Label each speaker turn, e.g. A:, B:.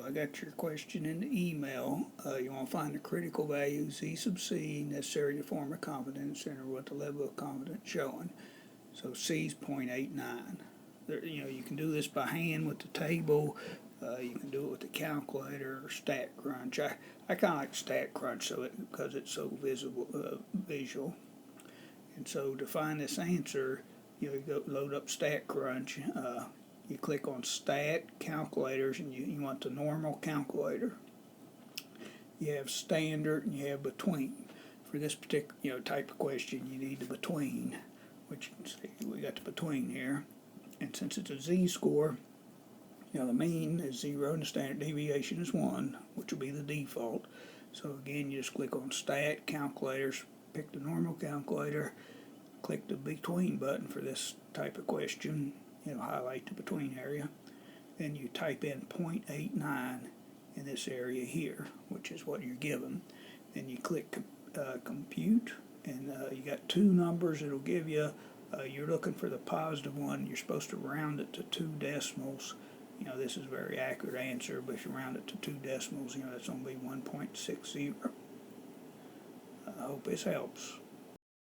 A: I got your question in the email. You want to find the critical value Z sub C necessary to form a confidence interval with the level of confidence showing. So C is 0.89. You can do this by hand with the table. You can do it with the calculator or StatCrunch. I kind of like StatCrunch because it's so visual. And so to find this answer, you go load up StatCrunch. You click on Stat Calculators, and you want the normal calculator. You have standard and you have between. For this particular type of question, you need the between, which you can see we got the between here. And since it's a z-score, the mean is 0 and the standard deviation is 1, which will be the default. So again, you just click on Stat Calculators, pick the normal calculator, click the between button for this type of question. Highlight the between area. Then you type in 0.89 in this area here, which is what you're given. Then you click compute, and you got two numbers it'll give you. You're looking for the positive one. You're supposed to round it to 2 decimals. This is a very accurate answer, but if you round it to 2 decimals, that's going to be 1.60. I hope this helps.